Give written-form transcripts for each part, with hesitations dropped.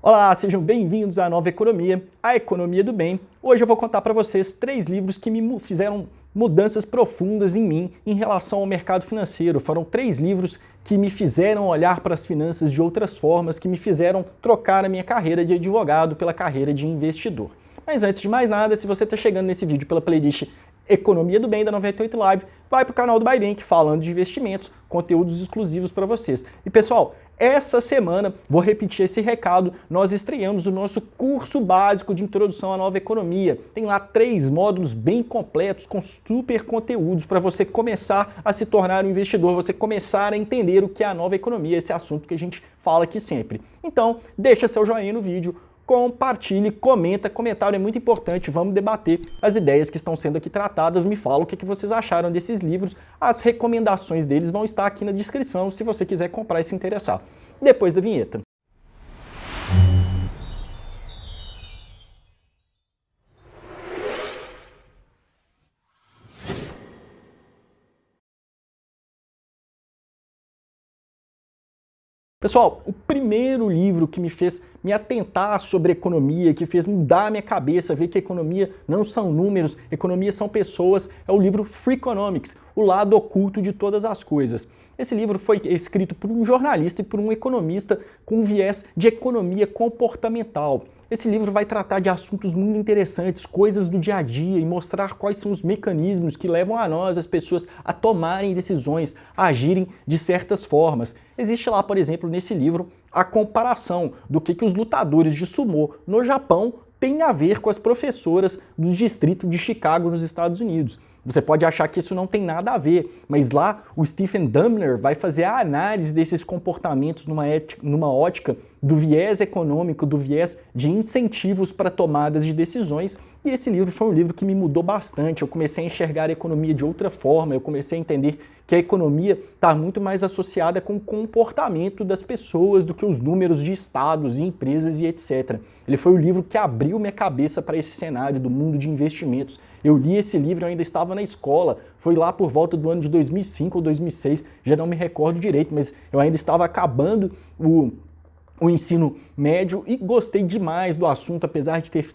Olá, sejam bem-vindos à Nova Economia, a Economia do Bem. Hoje eu vou contar para vocês 3 livros que me fizeram mudanças profundas em mim em relação ao mercado financeiro. Foram 3 livros que me fizeram olhar para as finanças de outras formas, que me fizeram trocar a minha carreira de advogado pela carreira de investidor. Mas antes de mais nada, se você está chegando nesse vídeo pela playlist Economia do Bem da 98 Live, vai para o canal do Buybank falando de investimentos, conteúdos exclusivos para vocês. E pessoal, essa semana, vou repetir esse recado, nós estreamos o nosso curso básico de introdução à nova economia. Tem lá 3 módulos bem completos com super conteúdos para você começar a se tornar um investidor, você começar a entender o que é a nova economia, esse assunto que a gente fala aqui sempre. Então, deixa seu joinha no vídeo, compartilhe, comenta, comentário é muito importante, vamos debater as ideias que estão sendo aqui tratadas, me fala o que vocês acharam desses livros, as recomendações deles vão estar aqui na descrição se você quiser comprar e se interessar. Depois da vinheta. Pessoal, o primeiro livro que me fez me atentar sobre economia, que fez mudar a minha cabeça, ver que economia não são números, economia são pessoas, é o livro Freakonomics, o lado oculto de todas as coisas. Esse livro foi escrito por um jornalista e por um economista com viés de economia comportamental. Esse livro vai tratar de assuntos muito interessantes, coisas do dia a dia e mostrar quais são os mecanismos que levam a nós, as pessoas, a tomarem decisões, a agirem de certas formas. Existe lá, por exemplo, nesse livro, a comparação do que os lutadores de sumô no Japão têm a ver com as professoras do distrito de Chicago, nos Estados Unidos. Você pode achar que isso não tem nada a ver, mas lá o Stephen Dummler vai fazer a análise desses comportamentos numa ótica do viés econômico, do viés de incentivos para tomadas de decisões, e esse livro foi um livro que me mudou bastante. Eu comecei a enxergar a economia de outra forma, eu comecei a entender que a economia está muito mais associada com o comportamento das pessoas do que os números de estados e empresas e etc. Ele foi o livro que abriu minha cabeça para esse cenário do mundo de investimentos. Eu li esse livro, eu ainda estava na escola, foi lá por volta do ano de 2005 ou 2006, já não me recordo direito, mas eu ainda estava acabando o ensino médio e gostei demais do assunto, apesar de ter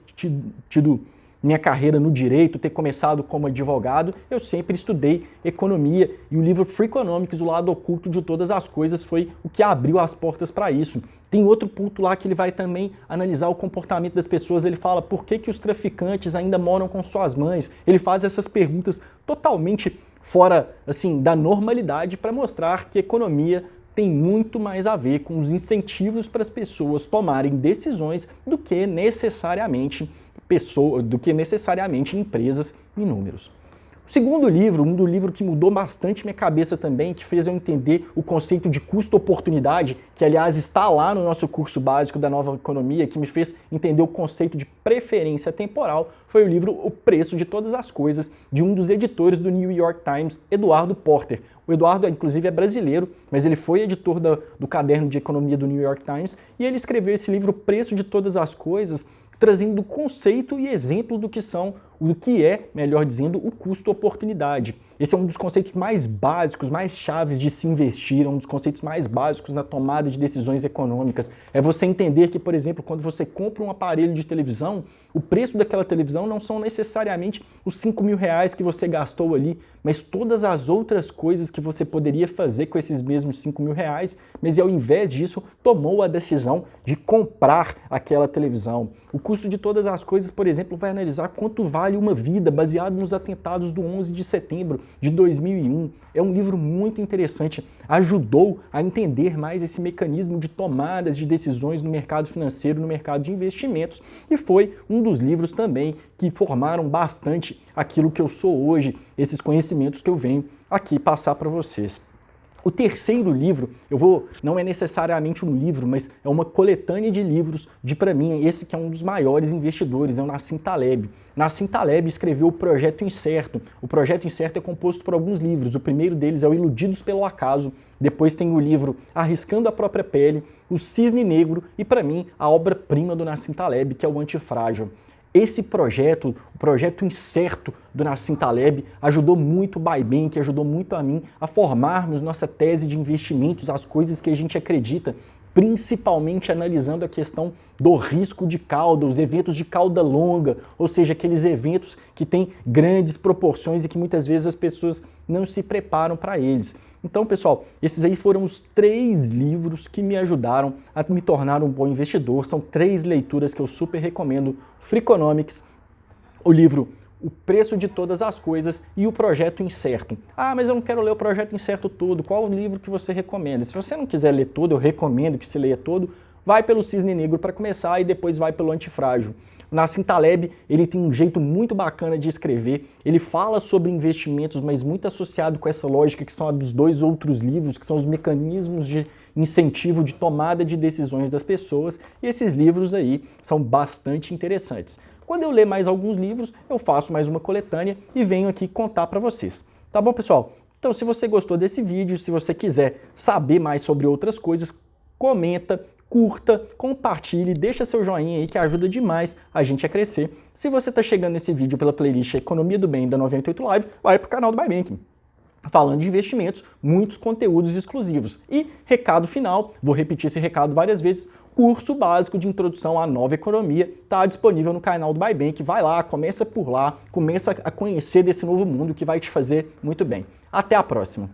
tido minha carreira no direito, ter começado como advogado, eu sempre estudei economia e o livro Freakonomics, o lado oculto de todas as coisas, foi o que abriu as portas para isso. Tem outro ponto lá que ele vai também analisar o comportamento das pessoas, ele fala por que os traficantes ainda moram com suas mães, ele faz essas perguntas totalmente fora assim, da normalidade para mostrar que economia tem muito mais a ver com os incentivos para as pessoas tomarem decisões do que necessariamente empresas e números. O segundo livro, um livro que mudou bastante minha cabeça também, que fez eu entender o conceito de custo-oportunidade, que aliás está lá no nosso curso básico da Nova Economia, que me fez entender o conceito de preferência temporal, foi o livro O Preço de Todas as Coisas, de um dos editores do New York Times, Eduardo Porter. O Eduardo, inclusive, é brasileiro, mas ele foi editor do caderno de economia do New York Times, e ele escreveu esse livro O Preço de Todas as Coisas, trazendo conceito e exemplo do que é, melhor dizendo, o custo-oportunidade. Esse é um dos conceitos mais básicos, mais chaves de se investir, é um dos conceitos mais básicos na tomada de decisões econômicas. É você entender que, por exemplo, quando você compra um aparelho de televisão, o preço daquela televisão não são necessariamente os R$5.000 que você gastou ali, mas todas as outras coisas que você poderia fazer com esses mesmos R$5.000, mas ao invés disso, tomou a decisão de comprar aquela televisão. O custo de todas as coisas, por exemplo, vai analisar quanto vale uma vida, baseado nos atentados do 11 de setembro de 2001. É um livro muito interessante, ajudou a entender mais esse mecanismo de tomadas de decisões no mercado financeiro, no mercado de investimentos, e foi um dos livros também que formaram bastante aquilo que eu sou hoje, esses conhecimentos que eu venho aqui passar para vocês. O terceiro livro, não é necessariamente um livro, mas é uma coletânea de livros para mim, esse que é um dos maiores investidores, é o Nassim Taleb. Nassim Taleb escreveu o Projeto Incerto. O Projeto Incerto é composto por alguns livros. O primeiro deles é o Iludidos pelo Acaso, depois tem o livro Arriscando a Própria Pele, o Cisne Negro e, para mim, a obra-prima do Nassim Taleb, que é o Antifrágil. Esse projeto, o Projeto Incerto do Nassim Taleb, ajudou muito o Buybank, ajudou muito a mim a formarmos nossa tese de investimentos, as coisas que a gente acredita, principalmente analisando a questão do risco de cauda, os eventos de cauda longa, ou seja, aqueles eventos que têm grandes proporções e que muitas vezes as pessoas não se preparam para eles. Então, pessoal, esses aí foram os 3 livros que me ajudaram a me tornar um bom investidor. São 3 leituras que eu super recomendo: Freakonomics, o livro O Preço de Todas as Coisas e o Projeto Incerto. Ah, mas eu não quero ler o Projeto Incerto todo. Qual o livro que você recomenda? Se você não quiser ler todo, eu recomendo que você leia todo. Vai pelo Cisne Negro para começar e depois vai pelo Antifrágil. O Nassim Taleb, ele tem um jeito muito bacana de escrever, ele fala sobre investimentos, mas muito associado com essa lógica que são a dos 2 outros livros, que são os mecanismos de incentivo de tomada de decisões das pessoas, e esses livros aí são bastante interessantes. Quando eu ler mais alguns livros, eu faço mais uma coletânea e venho aqui contar para vocês. Tá bom, pessoal? Então, se você gostou desse vídeo, se você quiser saber mais sobre outras coisas, comenta, curta, compartilhe, deixa seu joinha aí que ajuda demais a gente a crescer. Se você está chegando nesse vídeo pela playlist Economia do Bem da 98 Live, vai para o canal do MyBanking. Falando de investimentos, muitos conteúdos exclusivos. E recado final, vou repetir esse recado várias vezes, curso básico de introdução à nova economia está disponível no canal do MyBank. Vai lá, começa por lá, começa a conhecer desse novo mundo que vai te fazer muito bem. Até a próxima!